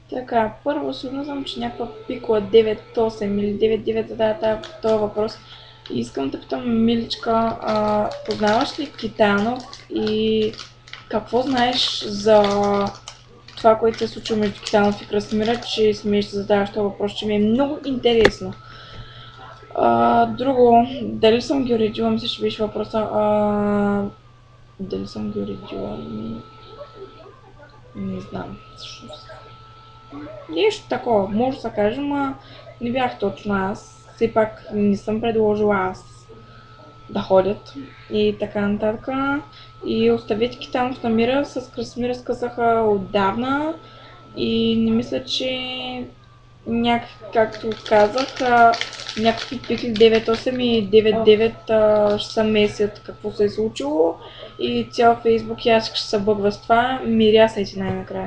Така, първо сигурно съм, че някаква пикла 9.8 или 9.9 задава този въпрос. И искам да питам, Миличка, познаваш ли Китанов и какво знаеш за това, което се е случило между Китанов и Красимира, че смееш да задаваш този въпрос, че ми е много интересно. Друго, дали съм ги уредила, мисля, че беше въпроса. Дали съм ги уредила? Не знам. Всъщност. Нещо такова, може да се каже, но не бях точно аз. Все пак не съм предложила аз да ходят и така нататък. И оставете Китанов на мира, с Красимира скъсаха отдавна и не мисля, че както казах, някакви пикли 9.8 и 9.9 ще се месят какво се е случило и цял Фейсбук и аз ще се бъгва с това. Мирясайте най-накрая.